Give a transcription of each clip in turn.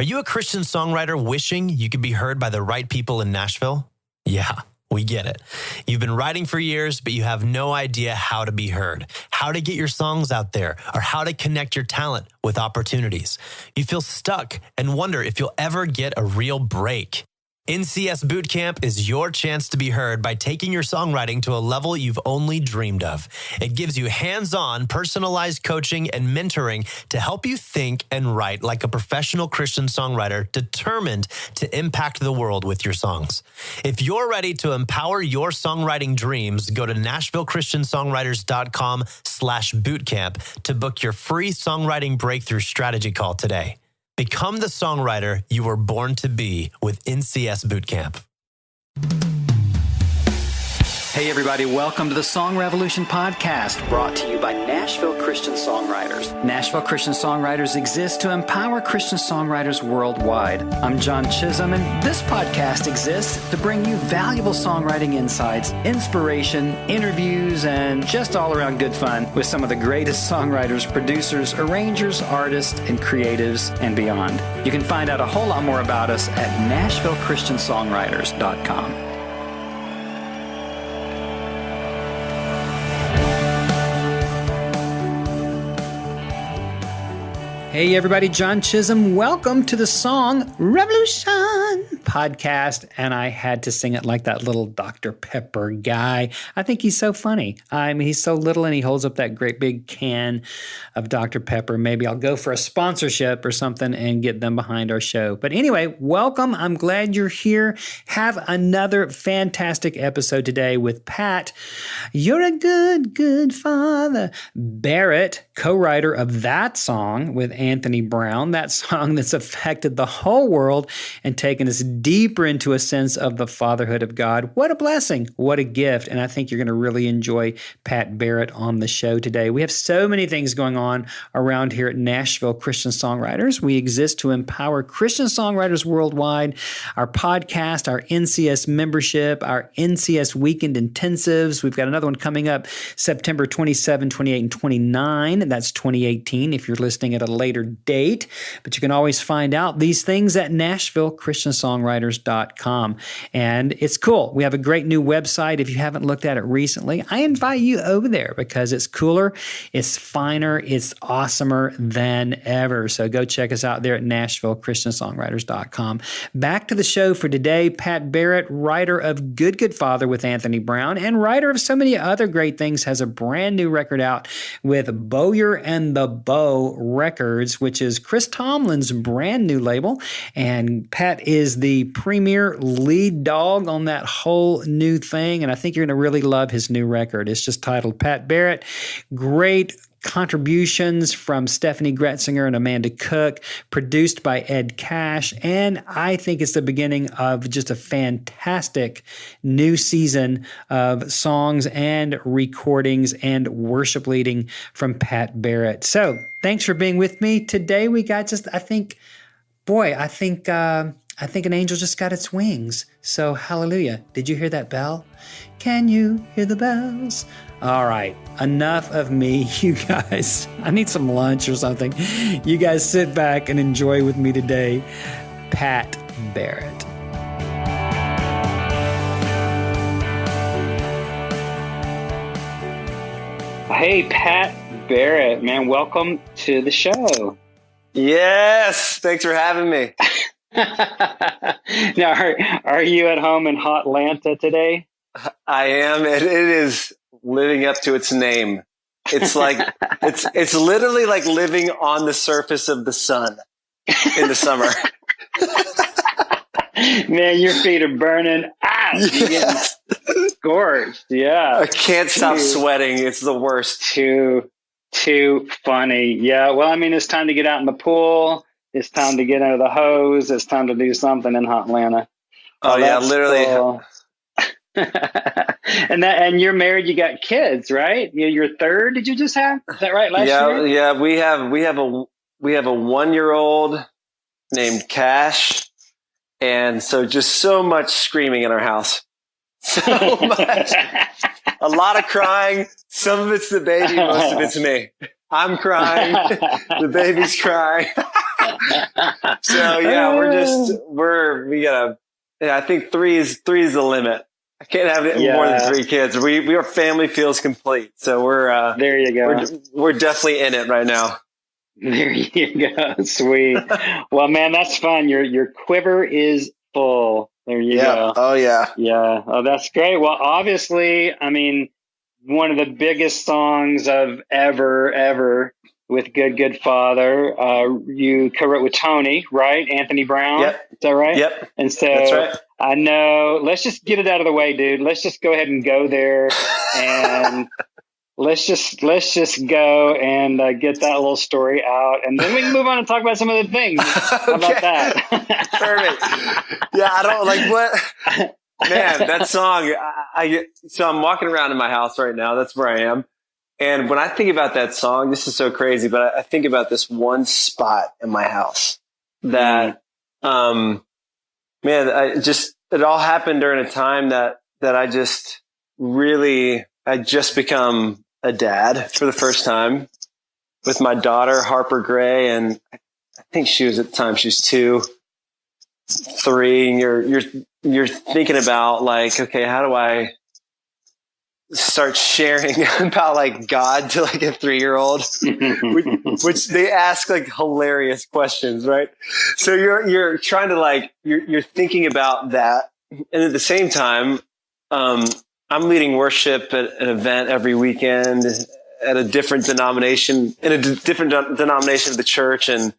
Are you a Christian songwriter wishing you could be heard by the right people in Nashville? Yeah, we get it. You've been writing for years, but you have no idea how to be heard, how to get your songs out there, or how to connect your talent with opportunities. You feel stuck and wonder if you'll ever get a real break. NCS Bootcamp is your chance to be heard by taking your songwriting to a level you've only dreamed of. It gives you hands-on, personalized coaching and mentoring to help you think and write like a professional Christian songwriter determined to impact the world with your songs. If you're ready to empower your songwriting dreams, go to NashvilleChristianSongwriters.com/bootcamp to book your free songwriting breakthrough strategy call today. Become the songwriter you were born to be with NCS Bootcamp. Hey everybody, welcome to the Song Revolution podcast, brought to you by Nashville Christian Songwriters. Nashville Christian Songwriters exists to empower Christian songwriters worldwide. I'm John Chisholm, and this podcast exists to bring you valuable songwriting insights, inspiration, interviews, and just all around good fun with some of the greatest songwriters, producers, arrangers, artists, and creatives, and beyond. You can find out a whole lot more about us at NashvilleChristianSongwriters.com. Hey everybody, John Chisholm. Welcome to the Song Revolution podcast. And I had to sing it like that little Dr. Pepper guy. I think he's so funny. I mean, he's so little and he holds up that great big can of Dr. Pepper. Maybe I'll go for a sponsorship or something and get them behind our show. But anyway, welcome. I'm glad you're here. Have another fantastic episode today with Pat. You're a good, good father. Barrett, co-writer of that song with Anthony Brown, that song that's affected the whole world and taken us deeper into a sense of the fatherhood of God. What a blessing. What a gift. And I think you're going to really enjoy Pat Barrett on the show today. We have so many things going on around here at Nashville Christian Songwriters. We exist to empower Christian songwriters worldwide. Our podcast, our NCS membership, our NCS weekend intensives. We've got another one coming up September 27, 28, and 29. That's 2018 if you're listening at a later date, but you can always find out these things at NashvilleChristianSongwriters.com. And it's cool. We have a great new website. If you haven't looked at it recently, I invite you over there because it's cooler, it's finer, it's awesomer than ever. So go check us out there at NashvilleChristianSongwriters.com. Back to the show for today. Pat Barrett, writer of Good, Good Father with Anthony Brown and writer of so many other great things, has a brand new record out with Bowyer and the Bow Records, which is Chris Tomlin's brand new label. And Pat is the premier lead dog on that whole new thing. And I think you're going to really love his new record. It's just titled Pat Barrett. Great contributions from Stephanie Gretzinger and Amanda Cook, produced by Ed Cash. And I think it's the beginning of just a fantastic new season of songs and recordings and worship leading from Pat Barrett. So thanks for being with me. Today we got just, I think an angel just got its wings. So hallelujah. Did you hear that bell? Can you hear the bells? All right, enough of me, you guys. I need some lunch or something. You guys sit back and enjoy with me today, Pat Barrett. Hey, Pat Barrett, man, welcome to the show. Yes, thanks for having me. Now, are you at home in hot Atlanta today? I am. It is living up to its name. It's like it's literally like living on the surface of the sun in the summer. Man, your feet are burning. You're getting scorched. Yeah, I can't stop sweating. It's the worst. Too funny. Yeah. Well, I mean, it's time to get out in the pool. It's time to get under the hose. It's time to do something in hot Atlanta. Oh yeah, literally. Cool. And you're married. You got kids, right? Your third. Did you just have? Is that right? Last year? Yeah. We have a 1-year-old named Cash, and just so much screaming in our house. So much. A lot of crying. Some of it's the baby. Most of it's me. I'm crying. The baby's crying. So yeah, I think three is the limit. I can't have more than 3 kids. Our family feels complete. So we're there you go. We're definitely in it right now. There you go. Sweet. Well, man, that's fun. Your quiver is full. There you go. Oh yeah. Yeah. Oh, that's great. Well, obviously, I mean, one of the biggest songs of ever with Good Father. You co-wrote with Tony, right? Anthony Brown. Yep. Is that right? Yep. And so that's right. I know, let's just get it out of the way, dude. Let's just go ahead and go there and let's just go and get that little story out. And then we can move on and talk about some other things. How about that? Perfect. Yeah. I don't like what, man, that song, so I'm walking around in my house right now. That's where I am. And when I think about that song, this is so crazy, but I think about this one spot in my house that, man, it all happened during a time that I just become a dad for the first time with my daughter, Harper Gray. And I think she was 2, 3, and you're thinking about like, okay, how do I start sharing about like God to like a 3-year-old, which they ask like hilarious questions, right? So you're trying to like, you're thinking about that. And at the same time, I'm leading worship at an event every weekend at a different denomination, in a different denomination of the church. And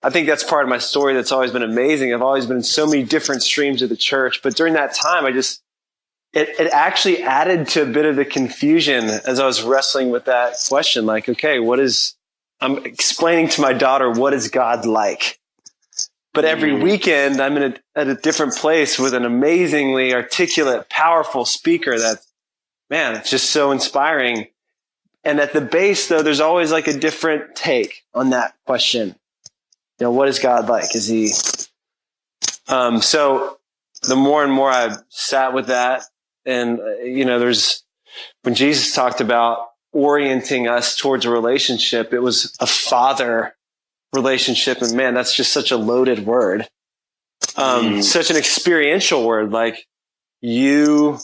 I think that's part of my story that's always been amazing. I've always been in so many different streams of the church, but during that time, it actually added to a bit of the confusion as I was wrestling with that question. Like, okay, I'm explaining to my daughter, what is God like? But every weekend I'm at a different place with an amazingly articulate, powerful speaker that, man, it's just so inspiring. And at the base though, there's always like a different take on that question. You know, what is God like? Is he, so the more and more I've sat with that, and, when Jesus talked about orienting us towards a relationship, it was a father relationship. And man, that's just such a loaded word. Such an experiential word. Like you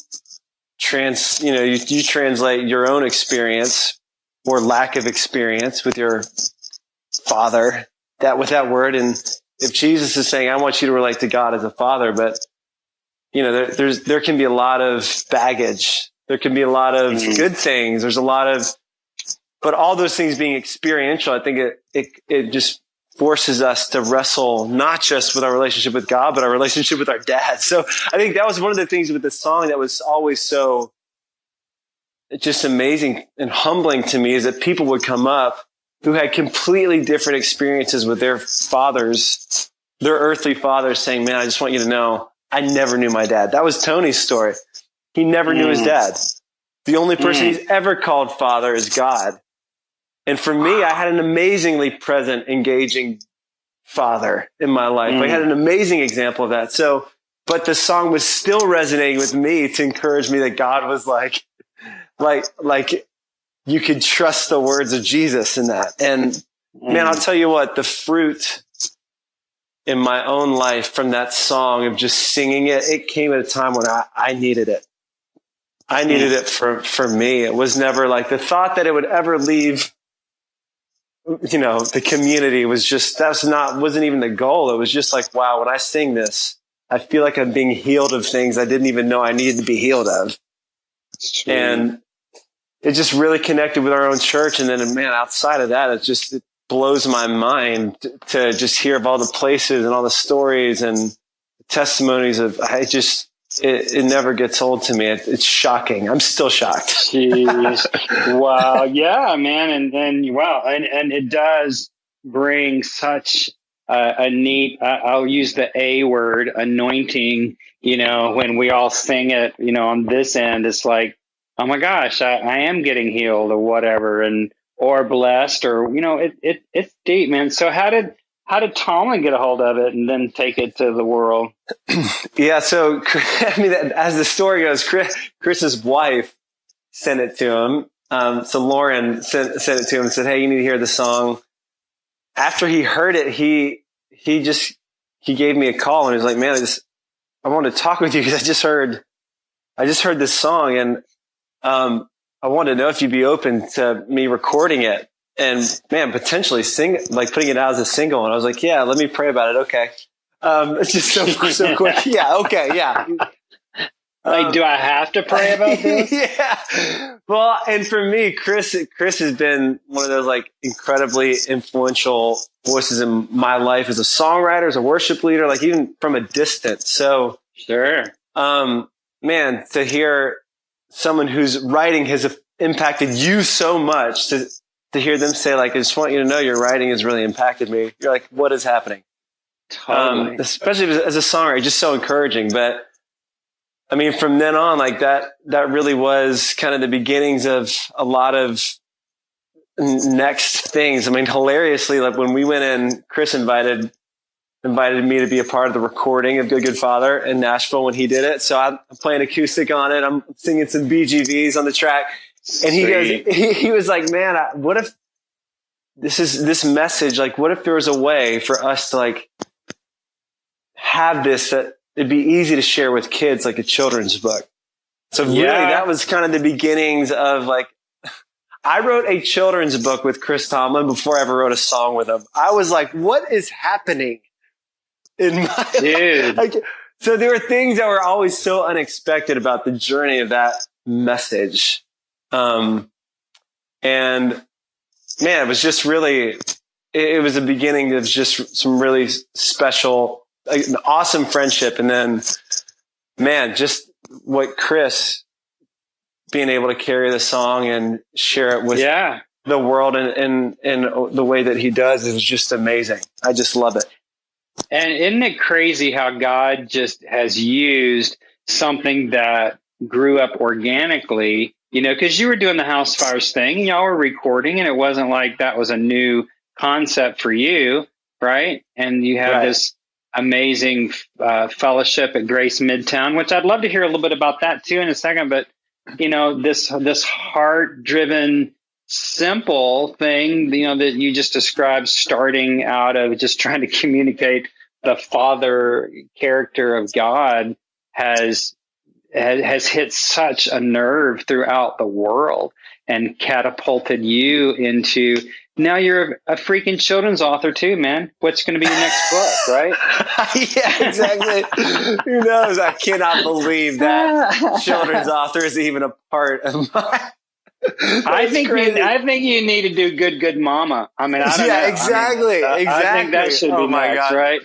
translate your own experience or lack of experience with your father with that word. And if Jesus is saying, I want you to relate to God as a father, but there can be a lot of baggage. There can be a lot of good things. There's a lot of, but all those things being experiential, I think it just forces us to wrestle not just with our relationship with God, but our relationship with our dad. So I think that was one of the things with the song that was always so just amazing and humbling to me, is that people would come up who had completely different experiences with their fathers, their earthly fathers, saying, man, I just want you to know, I never knew my dad. That was Tony's story. He never knew his dad. The only person he's ever called father is God. And for me, I had an amazingly present, engaging father in my life. I had an amazing example of that. So, but the song was still resonating with me to encourage me that God was like you could trust the words of Jesus in that. And man, I'll tell you what, the fruit in my own life from that song of just singing it came at a time when I needed it. I needed it for me. It was never like the thought that it would ever leave, the community was just, wasn't even the goal. It was just like, wow, when I sing this, I feel like I'm being healed of things I didn't even know I needed to be healed of. And it just really connected with our own church. And then, man, outside of that, it blows my mind to just hear of all the places and all the stories and testimonies of, it never gets old to me. It's shocking. I'm still shocked. Jeez. Wow. Yeah, man. And then, wow. And it does bring such a neat, I'll use the A word, anointing, when we all sing it, on this end, it's like, oh my gosh, I am getting healed or whatever, or blessed, or, it's deep, man. So how did Tomlin get a hold of it and then take it to the world? Yeah. So, as the story goes, Chris's wife sent it to him, So Lauren sent it to him and said, "Hey, you need to hear the song." After he heard it, he gave me a call and he was like, "Man, I want to talk with you because I just heard this song and I wanted to know if you'd be open to me recording it and man, potentially putting it out as a single." And I was like, "Yeah, let me pray about it." Okay. It's just so quick. Yeah. Okay. Yeah. Like, do I have to pray about this? Yeah. Well, and for me, Chris has been one of those like incredibly influential voices in my life as a songwriter, as a worship leader, like even from a distance. So Sure. Man, to hear someone whose writing has impacted you so much to hear them say like, "I just want you to know your writing has really impacted me." You're like, what is happening? Totally. Especially as a songwriter, just so encouraging. But I mean, from then on, like that really was kind of the beginnings of a lot of next things. I mean, hilariously, like when we went in, Chris invited me to be a part of the recording of Good Father in Nashville when he did it. So I'm playing acoustic on it. I'm singing some BGVs on the track. And he was like, "Man, what if this message, like, what if there was a way for us to like have this that it'd be easy to share with kids, like a children's book?" So really that was kind of the beginnings of like, I wrote a children's book with Chris Tomlin before I ever wrote a song with him. I was like, what is happening in my Dude. life? Like, so there were things that were always so unexpected about the journey of that message. And man, it was just really, it was a beginning of just some really special, an awesome friendship. And then, man, just what Chris being able to carry the song and share it with the world in the way that he does is just amazing. I just love it. And isn't it crazy how God just has used something that grew up organically, you know, because you were doing the Housefires thing and y'all were recording and it wasn't like that was a new concept for you, right? And you had this amazing fellowship at Grace Midtown, which I'd love to hear a little bit about that too in a second. But, you know, this heart-driven, simple thing, you know, that you just described, starting out of just trying to communicate the Father character of God has hit such a nerve throughout the world and catapulted you into, now you're a freaking children's author too, man. What's going to be your next book, right? Yeah, exactly. Who knows? I cannot believe that children's author is even a part of my... I think you need to do Good Mama. I mean, I don't know. Exactly. I think that should be next, right?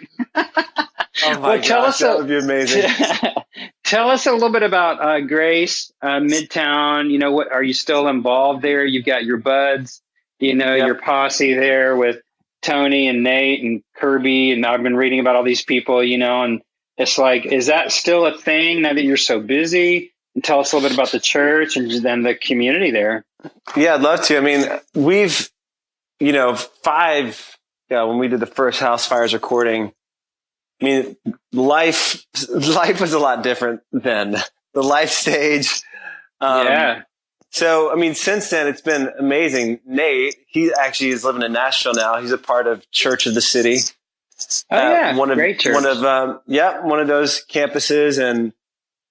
Oh my gosh, that would be amazing. Tell us a little bit about Grace Midtown. You know, what are you still involved there? You've got your buds, you know, your posse there with Tony and Nate and Kirby, and I've been reading about all these people, you know, and it's like, is that still a thing now that you're so busy? And tell us a little bit about the church and then the community there. Yeah, I'd love to. I mean, we've, you know, when we did the first Housefires recording, I mean, life was a lot different then. The life stage. So, I mean, since then, it's been amazing. Nate, he actually is living in Nashville now. He's a part of Church of the City. Great church. One of those campuses. And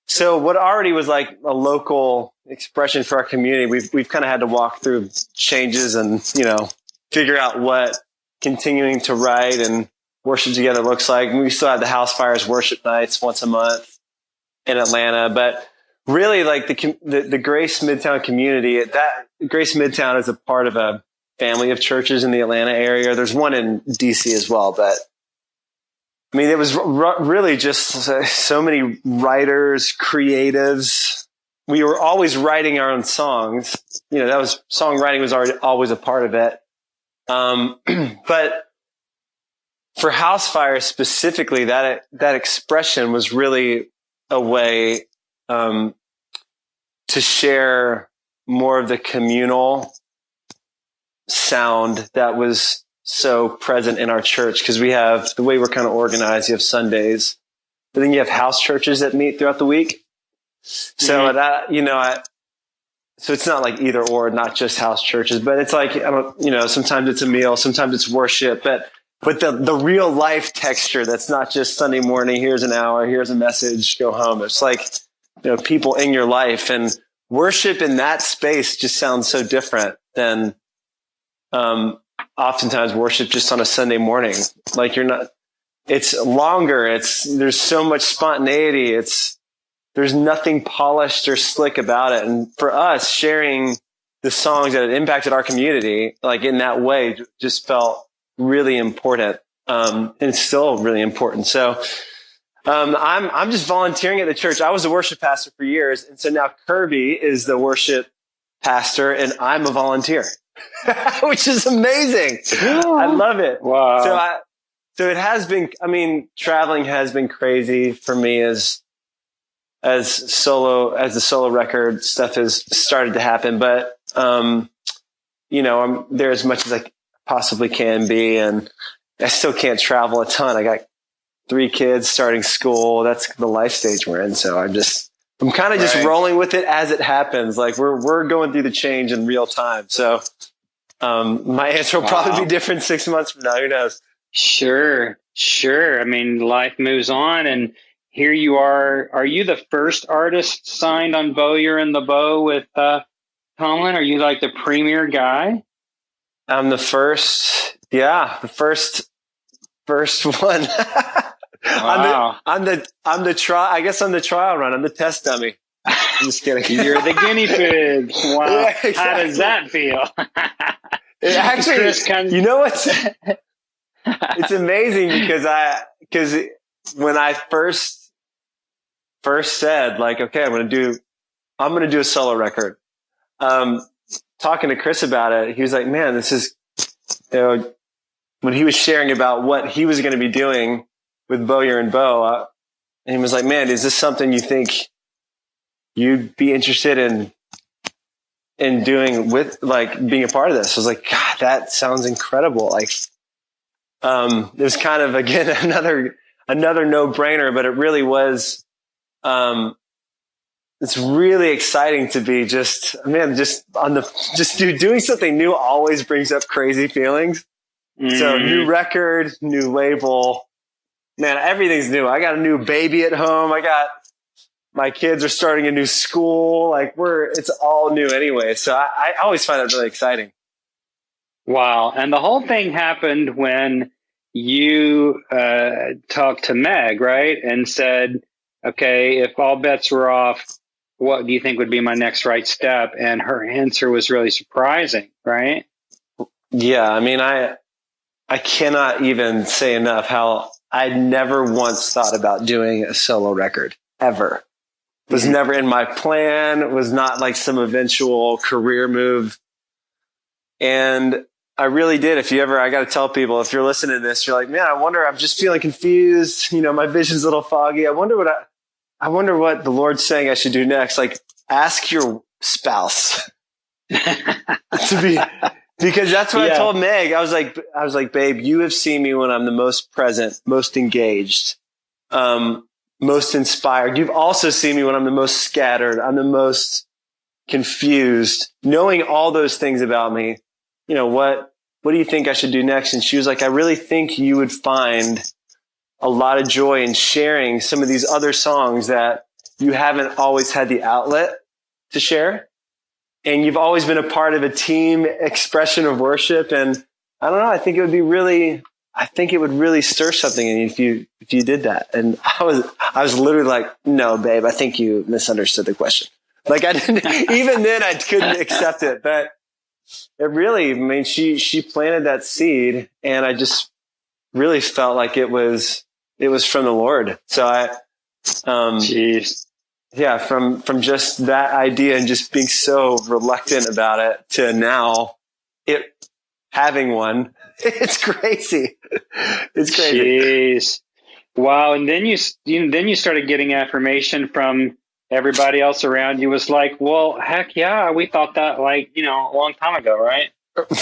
so what already was like a local expression for our community, we've kind of had to walk through changes and, you know, figure out what continuing to write and worship together looks like. We still have the Housefires worship nights once a month in Atlanta, but really like the Grace Midtown community, that Grace Midtown is a part of a family of churches in the Atlanta area. There's one in DC as well, but I mean, it was really just so many writers, creatives. We were always writing our own songs. You know, songwriting was always a part of it. But for Housefire specifically, that expression was really a way to share more of the communal sound that was so present in our church, because we have the way we're kind of organized. You have Sundays, but then you have house churches that meet throughout the week. So that, you know, so it's not like either or, not just house churches, but it's like, sometimes it's a meal, sometimes it's worship, but the real life texture, that's not just Sunday morning, here's an hour, here's a message, go home. It's like, people in your life, and worship in that space just sounds so different than, oftentimes worship just on a Sunday morning. Like it's longer. There's so much spontaneity. There's nothing polished or slick about it. And for us, sharing the songs that had impacted our community, like in that way, just felt really important. And it's still really important. So, I'm just volunteering at the church. I was a worship pastor for years. And so now Kirby is the worship pastor and I'm a volunteer, which is amazing. Yeah. I love it. Wow. So it has been, traveling has been crazy for me as the solo record stuff has started to happen, but, I'm there as much as I possibly can be. And I still can't travel a ton. I got 3 kids starting school. That's the life stage we're in. So I'm kind of just rolling with it as it happens. Like we're going through the change in real time. So, my answer will probably be different 6 months from now. Who knows? Sure. Life moves on, and here you are. Are you the first artist signed on Bowyer and the Bow with Tomlin? Are you like the premier guy? I'm the first. Yeah, the first one. Wow. I'm the trial. I guess I'm the trial run. I'm the test dummy. I'm just kidding. You're the guinea pig. Wow. Yeah, exactly. How does that feel? It actually, what's? It's amazing because when I first said like, okay, I'm going to do a solo record. Talking to Chris about it, he was like, man, this is, when he was sharing about what he was going to be doing with Bowyer and Bow, and he was like, man, is this something you think you'd be interested in doing with, like, being a part of this? I was like, God, that sounds incredible. Like, it was kind of, again, another no-brainer, but it really was, it's really exciting to be doing something new always brings up crazy feelings. Mm-hmm. So new record, new label, man, everything's new. I got a new baby at home. My kids are starting a new school. Like it's all new anyway. So I always find that really exciting. Wow. And the whole thing happened when you talked to Meg, right? And said, okay, if all bets were off, what do you think would be my next right step? And her answer was really surprising, right? Yeah. I cannot even say enough how I never once thought about doing a solo record ever. It was never in my plan. It was not like some eventual career move. And I really did. I got to tell people, if you're listening to this, you're like, man, I'm just feeling confused. My vision's a little foggy. I wonder what the Lord's saying I should do next. Like, ask your spouse because that's what I told Meg. I was like, babe, you have seen me when I'm the most present, most engaged, most inspired. You've also seen me when I'm the most scattered. I'm the most confused. Knowing all those things about me, what do you think I should do next? And she was like, I really think you would find a lot of joy in sharing some of these other songs that you haven't always had the outlet to share. And you've always been a part of a team expression of worship. And I don't know, I think it would really stir something in you if you did that. And I was literally like, no, babe, I think you misunderstood the question. Like I didn't, even then I couldn't accept it, but it really, she planted that seed and I just really felt like it was from the Lord. So Jeez. Yeah, from just that idea and just being so reluctant about it to now having one, it's crazy. It's crazy. Jeez. Wow. And then you started getting affirmation from everybody else around you. Was like, well, heck yeah, we thought that a long time ago, right?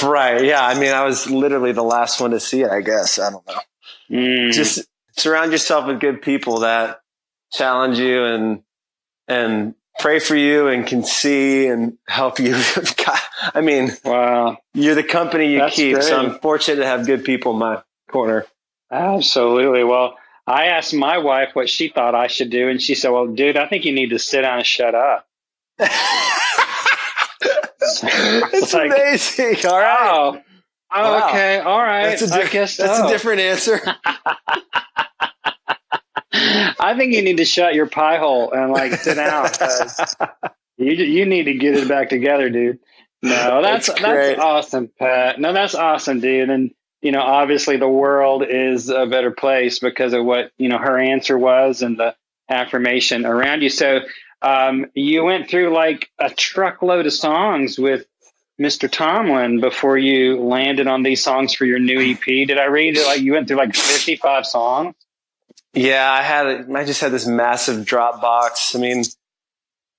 Right. Yeah. I was literally the last one to see it, I guess. I don't know. Just surround yourself with good people that challenge you and pray for you and can see and help you. God, I mean, wow, you're the company you that's keep. great. So I'm fortunate to have good people in my corner. Absolutely. Well, I asked my wife what she thought I should do, and she said, "Well, dude, I think you need to sit down and shut up." It's like, amazing. All right. Oh, Wow. okay. All right. I guess so. That's a different answer. I think you need to shut your pie hole and like sit down. 'Cause you need to get it back together, dude. No, that's awesome, Pat. No, that's awesome, dude. And obviously the world is a better place because of what her answer was and the affirmation around you. So you went through like a truckload of songs with Mr. Tomlin before you landed on these songs for your new EP. Did I read it? Like you went through like 55 songs? Yeah, I just had this massive Dropbox. I mean,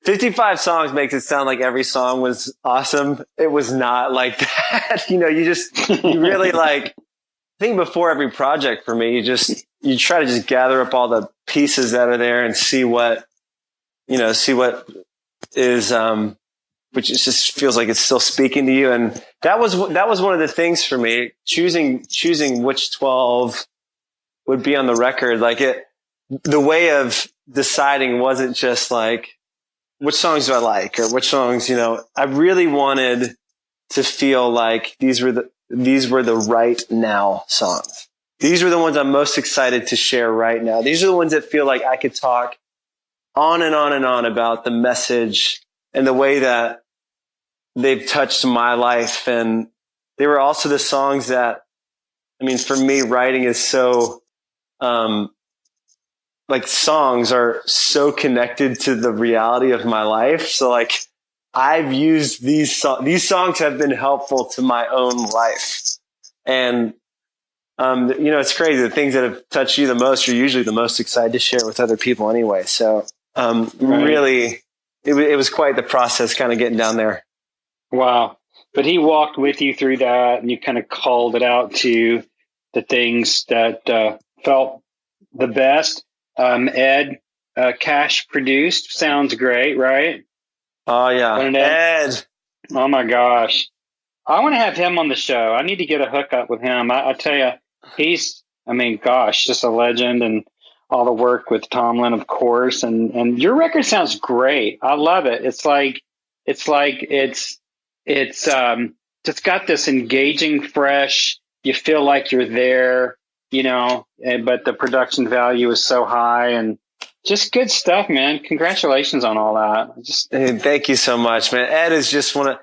55 songs makes it sound like every song was awesome. It was not like that. You really like, I think before every project for me, you try to just gather up all the pieces that are there and see what is, which just feels like it's still speaking to you. And that was one of the things for me, choosing which 12 would be on the record. Like the way of deciding wasn't just like, which songs do I like or which songs, I really wanted to feel like these were the right now songs. These were the ones I'm most excited to share right now. These are the ones that feel like I could talk on and on and on about the message and the way that they've touched my life. And they were also the songs that, I mean, for me, writing is so, like songs are so connected to the reality of my life. So like I've used these songs have been helpful to my own life. And, it's crazy. The things that have touched you the most are usually the most excited to share with other people anyway. So, really, it was quite the process kind of getting down there. Wow. But he walked with you through that and you kind of called it out to the things that felt the best. Ed, Cash produced. Sounds great, right? Oh, yeah. Ed. Oh, my gosh. I want to have him on the show. I need to get a hookup with him. I tell you, he's, just a legend and all the work with Tomlin, of course. And your record sounds great. I love it. It's just got this engaging, fresh, you feel like you're there, but the production value is so high and just good stuff, man. Congratulations on all that. Thank you so much, man. Ed is just what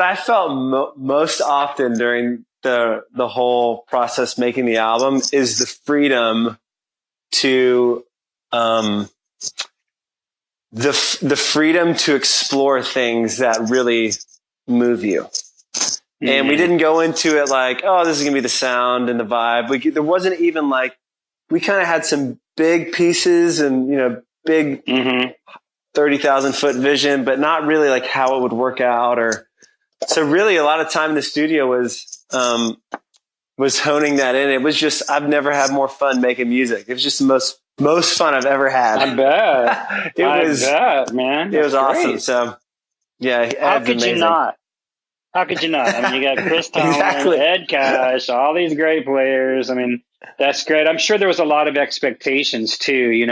I felt most often during the whole process making the album is the freedom to, the freedom to explore things that really move you. Mm-hmm. And we didn't go into it like, oh, this is going to be the sound and the vibe. There wasn't even like, we kind of had some big pieces and, big 30,000 foot vision, but not really like how it would work out so really a lot of time in the studio was honing that in. It was just, I've never had more fun making music. It was just the most fun I've ever had. I bet. I bet, man. It was awesome. So yeah. How could you not? How could you not? I mean, you got Chris Tomlin, exactly. Ed Cash, all these great players. I mean, that's great. I'm sure there was a lot of expectations too,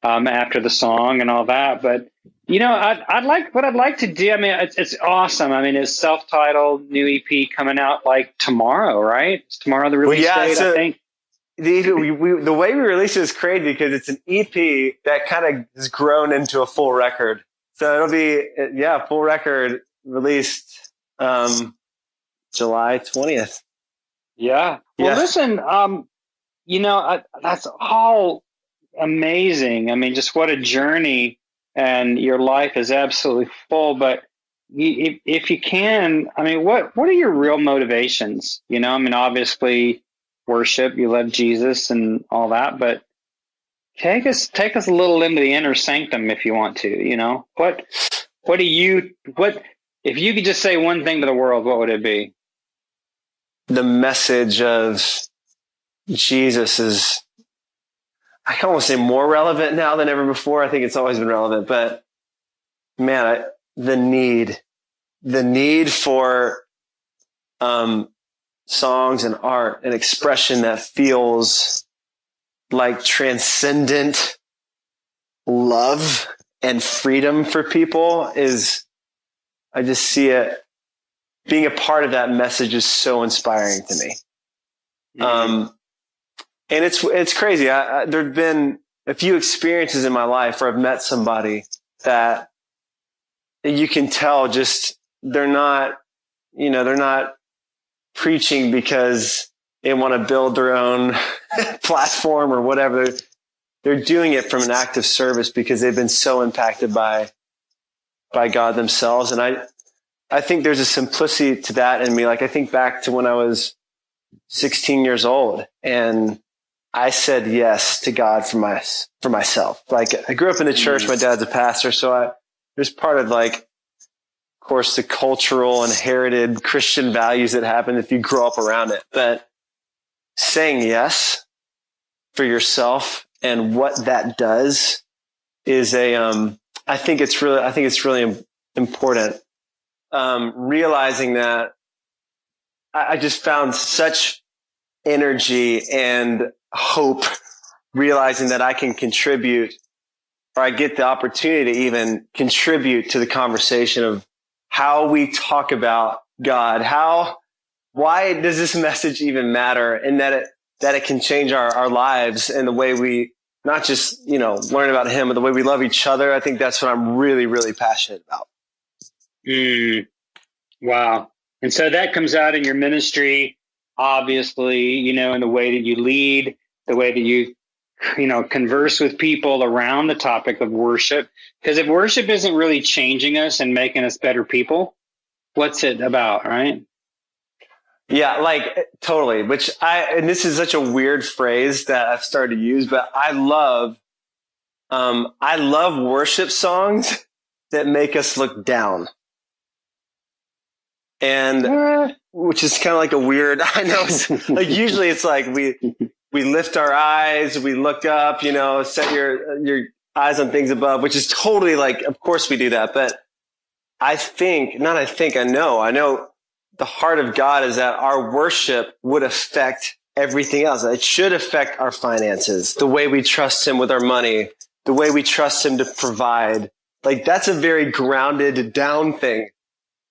after the song and all that. But, I'd like to do. I mean, it's awesome. I mean, it's self-titled new EP coming out like tomorrow, right? It's tomorrow the release date, I think. The way we release it is crazy because it's an EP that kind of has grown into a full record. So it'll be, full record released July 20th. Yeah. Well, listen, that's all amazing. I mean, just what a journey, and your life is absolutely full. But if you can, I mean, what are your real motivations? Obviously worship, you love Jesus and all that, but take us a little into the inner sanctum if you want to, what if you could just say one thing to the world, what would it be? The message of Jesus is, I can almost say more relevant now than ever before. I think it's always been relevant, but man, the need for songs and art and expression that feels like transcendent love and freedom for people I just see it. Being a part of that message is so inspiring to me. And it's crazy. There've been a few experiences in my life where I've met somebody that you can tell just they're not preaching because they want to build their own platform or whatever. They're doing it from an act of service because they've been so impacted by God themselves. And I think there's a simplicity to that in me. Like I think back to when I was 16 years old and I said yes to God for myself. Like I grew up in the church. My dad's a pastor. So there's part of like, of course, the cultural inherited Christian values that happen if you grow up around it. But saying yes for yourself and what that does is I think it's really important. Realizing that I just found such energy and hope, realizing that I can contribute, or I get the opportunity to even contribute to the conversation of how we talk about God. Why does this message even matter? And that it can change our lives and the way we not just, learn about Him, but the way we love each other. I think that's what I'm really, really passionate about. Wow. And so that comes out in your ministry, obviously, in the way that you lead, the way that you converse with people around the topic of worship. Because if worship isn't really changing us and making us better people, what's it about, right? Yeah, like totally. And this is such a weird phrase that I've started to use, but I love worship songs that make us look down. And which is kind of like a weird, I know, like usually it's like we lift our eyes, we look up, set your eyes on things above, which is totally like, of course we do that. But I know the heart of God is that our worship would affect everything else. It should affect our finances, the way we trust Him with our money, the way we trust Him to provide. Like that's a very grounded down thing.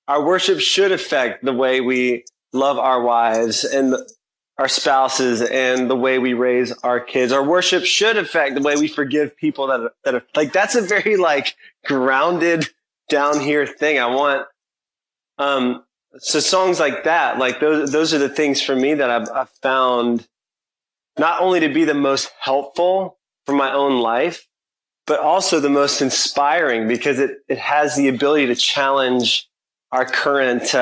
Our worship should affect the way we love our wives and our spouses and the way we raise our kids. Our worship should affect the way we forgive people that are like, that's a very like grounded down here thing. I want, so songs like that, like those are the things for me that I've found not only to be the most helpful for my own life, but also the most inspiring because it has the ability to challenge our current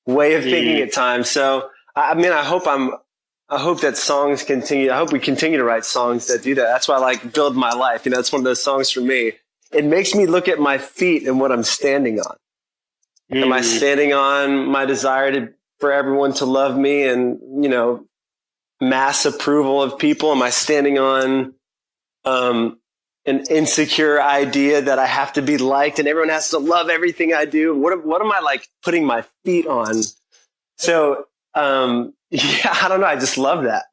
way of thinking at times. So, I hope that songs continue. I hope we continue to write songs that do that. That's why I like Build My Life. It's one of those songs for me. It makes me look at my feet and what I'm standing on. Am I standing on my desire for everyone to love me and, mass approval of people? Am I standing on an insecure idea that I have to be liked and everyone has to love everything I do? What am I like putting my feet on? So, I don't know. I just love that.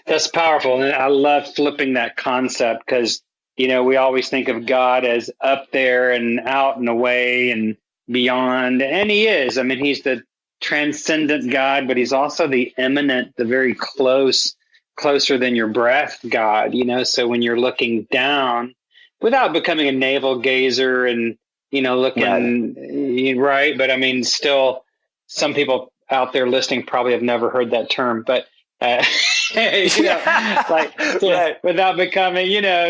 That's powerful. And I love flipping that concept because, we always think of God as up there and out and away and beyond. And He is. I mean, He's the transcendent God, but He's also the immanent, the very closer than your breath God, So when you're looking down without becoming a navel gazer and, looking right. But I mean, still some people out there listening probably have never heard that term, but, without becoming,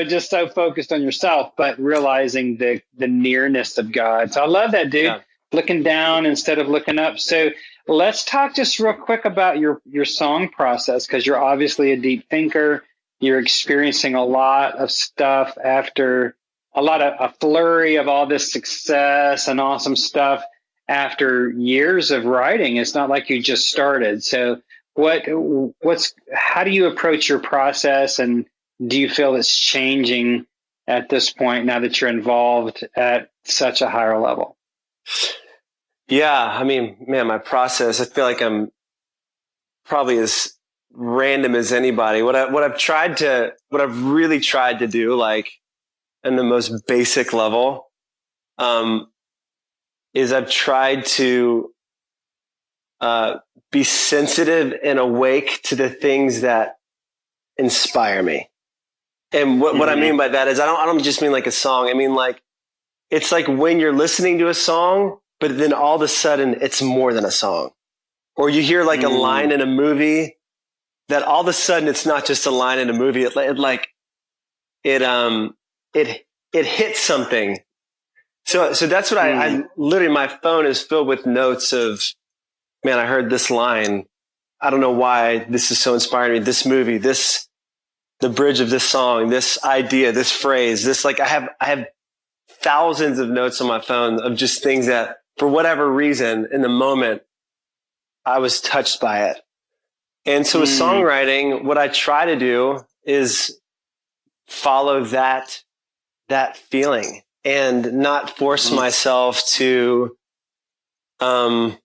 just so focused on yourself, but realizing the nearness of God. So I love that, dude. Yeah. Looking down instead of looking up. So let's talk just real quick about your song process, because you're obviously a deep thinker. You're experiencing a lot of stuff after a flurry of all this success and awesome stuff after years of writing. It's not like you just started. So how do you approach your process, and do you feel it's changing at this point, now that you're involved at such a higher level? Yeah. I mean, man, my process, I feel like I'm probably as random as anybody. What I've really tried to do, like in the most basic level, is I've tried to be sensitive and awake to the things that inspire me. And what I mean by that is I don't just mean like a song. I mean, like, it's like when you're listening to a song, but then all of a sudden it's more than a song. Or you hear like a line in a movie that all of a sudden it's not just a line in a movie. It hits something. So that's what I literally, my phone is filled with notes of, man, I heard this line. I don't know why this is so inspiring me. This movie, the bridge of this song, this idea, this phrase, this, like, I have thousands of notes on my phone of just things that for whatever reason in the moment I was touched by it. And so with songwriting, what I try to do is follow that feeling and not force myself to, put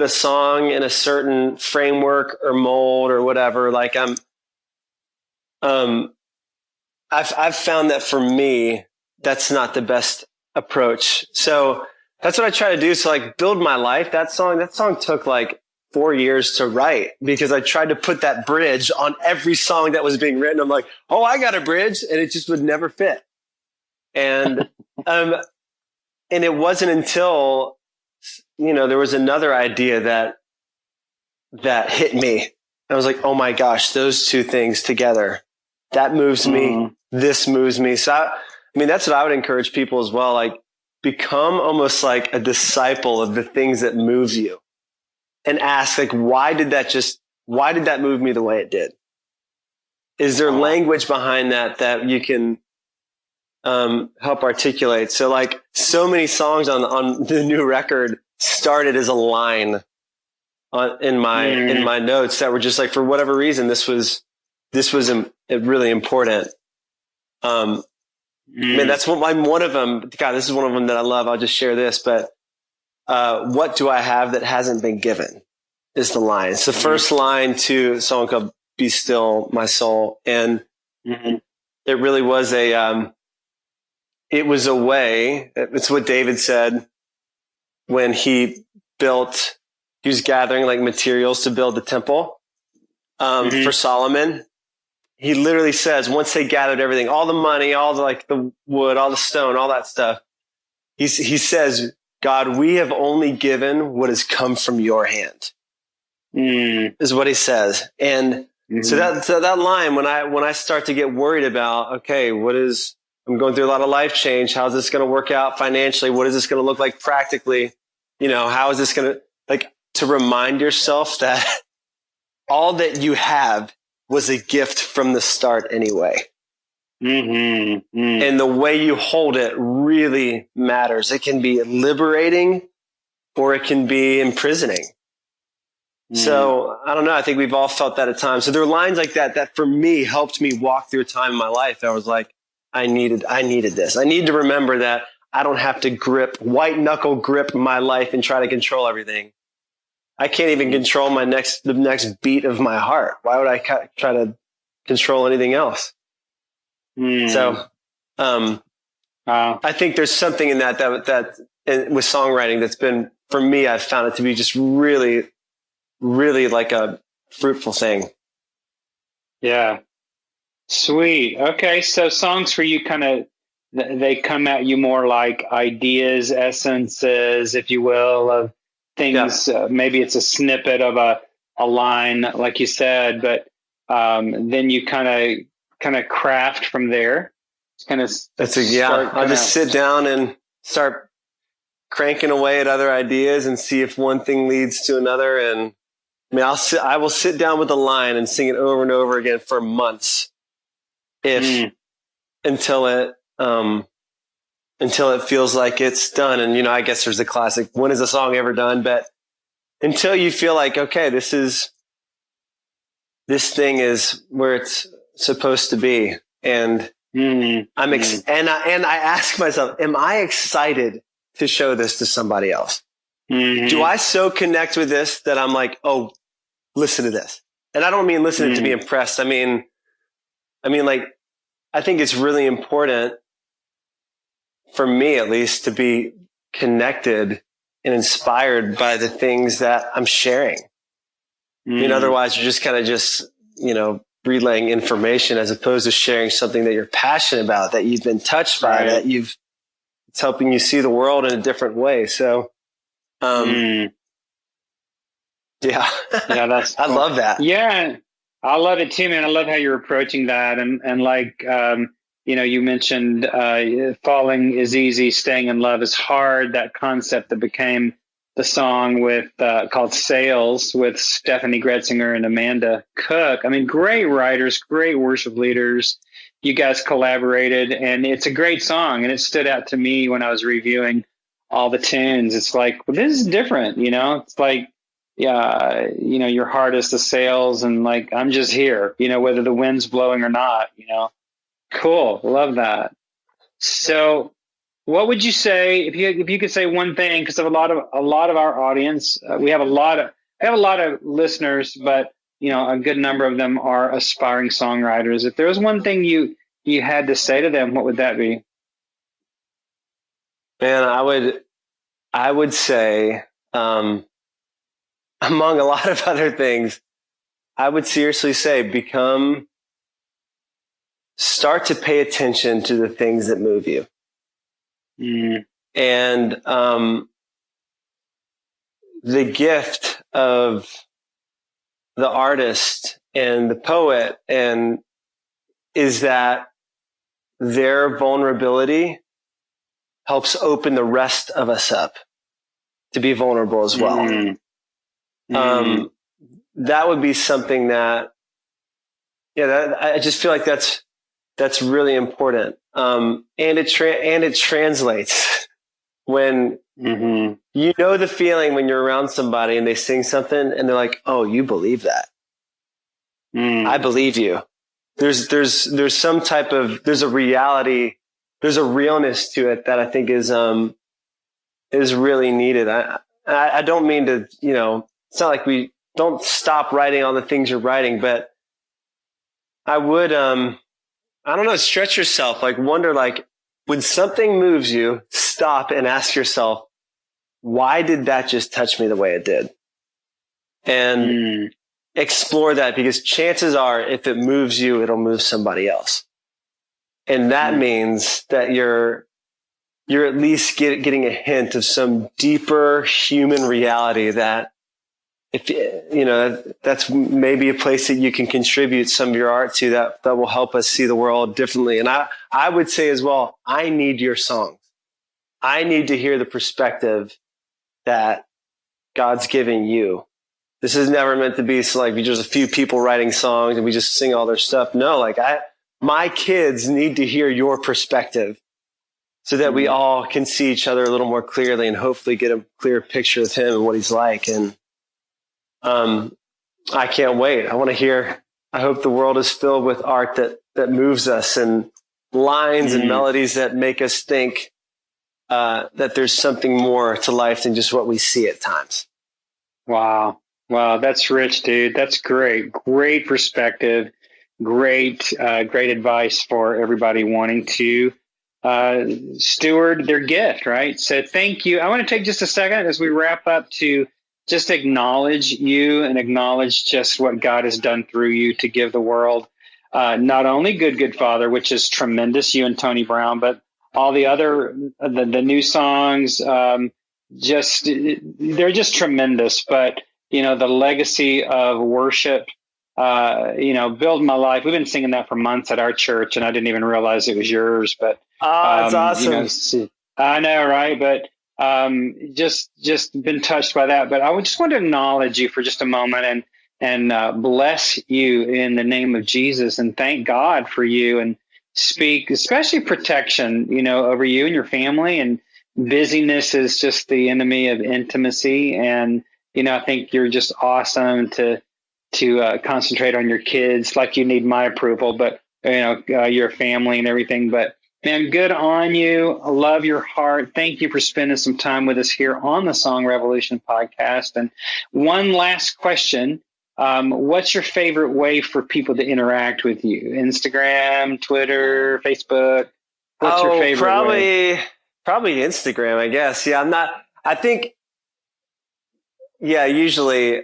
a song in a certain framework or mold or whatever. Like I've found that for me, that's not the best approach. So that's what I try to do. So like Build My Life, that song took like 4 years to write because I tried to put that bridge on every song that was being written. I'm like, oh, I got a bridge, and it just would never fit. And, and it wasn't until, there was another idea that hit me. I was like, oh my gosh, those two things together, that moves me. This moves me. So I mean, that's what I would encourage people as well. Like, become almost like a disciple of the things that moves you, and ask, like, why did that move me the way it did? Is there language behind that you can help articulate? So like, so many songs on the new record started as a line in my notes that were just like, for whatever reason, this was really important. Man, that's one of them. God, this is one of them that I love. I'll just share this, but what do I have that hasn't been given is the line. It's the first line to a song called Be Still, My Soul. And it really was it was a way. It's what David said when he was gathering like materials to build the temple for Solomon. He literally says, once they gathered everything, all the money, all the wood, all the stone, all that stuff, he says, God, we have only given what has come from your hand, is what he says. And so that line, when I start to get worried about, okay, I'm going through a lot of life change. How's this going to work out financially? What is this going to look like practically? How is this going to remind yourself that all that you have was a gift from the start anyway. And the way you hold it really matters. It can be liberating or it can be imprisoning. So I don't know. I think we've all felt that at times. So there are lines like that for me helped me walk through a time in my life that I was like, I needed this. I need to remember that I don't have to white knuckle grip my life and try to control everything. I can't even control the next beat of my heart. Why would I try to control anything else? So, I think there's something in that with songwriting that's been, for me, I've found it to be just really, really like a fruitful thing. Yeah. Sweet. Okay. So songs for you they come at you more like ideas, essences, if you will, of things. Yeah. Maybe it's a snippet of a line, like you said, but then you kind of craft from there. I'll just sit down and start cranking away at other ideas and see if one thing leads to another. And I will sit down with a line and sing it over and over again for months, until it feels like it's done. And I guess there's the classic, when is a song ever done? But until you feel like, okay, this thing is where it's supposed to be. And and I ask myself, am I excited to show this to somebody else? Do I so connect with this that I'm like, oh, listen to this? And I don't mean listen to be impressed. I mean, like, I think it's really important for me, at least, to be connected and inspired by the things that I'm sharing. I mean, otherwise you're just kind of relaying information as opposed to sharing something that you're passionate about, that you've been touched by, that it's helping you see the world in a different way. So, yeah, that's I cool. love that. Yeah, I love it too, man. I love how you're approaching that. And like, you mentioned, falling is easy, staying in love is hard. That concept that became the song called Sales with Stephanie Gretzinger and Amanda Cook. I mean, great writers, great worship leaders. You guys collaborated, and it's a great song. And it stood out to me when I was reviewing all the tunes. It's like, well, this is different, It's like, your heart is the sails, and like, I'm just here, whether the wind's blowing or not, Cool. Love that. So what would you say if you could say one thing, because of a lot of our audience, we have a lot of listeners, but a good number of them are aspiring songwriters. If there was one thing you had to say to them, what would that be? Man, I would say, among a lot of other things, I would seriously say, start to pay attention to the things that move you. And the gift of the artist and the poet is that their vulnerability helps open the rest of us up to be vulnerable as well. That would be something that, I just feel like that's really important. And it translates when the feeling when you're around somebody and they sing something and they're like, oh, you believe that. I believe you. There's some type of, there's a reality, there's a realness to it that I think is really needed. I don't mean to, it's not like we don't stop writing all the things you're writing, but I would, I don't know, stretch yourself, like wonder, like when something moves you, stop and ask yourself, why did that just touch me the way it did? And explore that, because chances are if it moves you, it'll move somebody else. And that means that you're at least getting a hint of some deeper human reality that that's maybe a place that you can contribute some of your art to that will help us see the world differently. And I would say as well, I need your songs. I need to hear the perspective that God's giving you. This is never meant to be so like just a few people writing songs and we just sing all their stuff. No, like my kids need to hear your perspective so that we all can see each other a little more clearly and hopefully get a clear picture of him and what he's like. And I can't wait. I hope the world is filled with art that moves us and lines and melodies that make us think that there's something more to life than just what we see at times. Wow. That's rich, dude. That's great. Great perspective. Great advice for everybody wanting to steward their gift, right? So thank you. I want to take just a second as we wrap up to just acknowledge you and acknowledge just what God has done through you to give the world not only Good Father, which is tremendous, you and Tony Brown, but all the other, the new songs, they're just tremendous. But, the legacy of worship, Build My Life. We've been singing that for months at our church, and I didn't even realize it was yours. But that's awesome. I know, right? But just been touched by that. But I would just want to acknowledge you for just a moment and bless you in the name of Jesus and thank God for you and speak, especially protection, over you and your family. And busyness is just the enemy of intimacy. And, I think you're just awesome to concentrate on your kids like you need my approval, but your family and everything. But man, good on you. I love your heart. Thank you for spending some time with us here on the Song Revolution podcast. And one last question. What's your favorite way for people to interact with you? Instagram, Twitter, Facebook? What's your favorite way? Probably Instagram, I guess. Yeah, usually,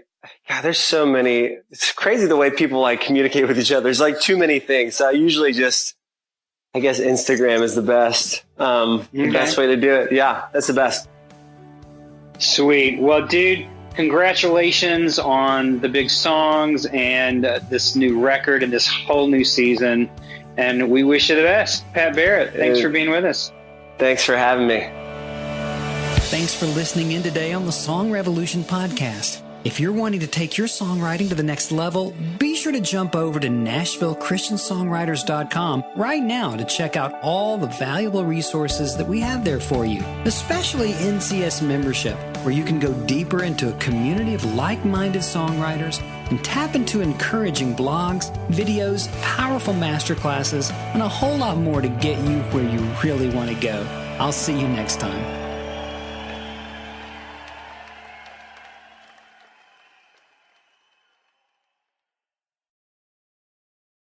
God, there's so many. It's crazy the way people like communicate with each other. There's like too many things. So I usually I guess Instagram is the best, the best way to do it. Yeah, that's the best. Sweet. Well, dude, congratulations on the big songs and this new record and this whole new season. And we wish you the best. Pat Barrett, thanks for being with us. Thanks for having me. Thanks for listening in today on the Song Revolution podcast. If you're wanting to take your songwriting to the next level, be sure to jump over to NashvilleChristianSongwriters.com right now to check out all the valuable resources that we have there for you, especially NCS membership, where you can go deeper into a community of like-minded songwriters and tap into encouraging blogs, videos, powerful masterclasses, and a whole lot more to get you where you really want to go. I'll see you next time.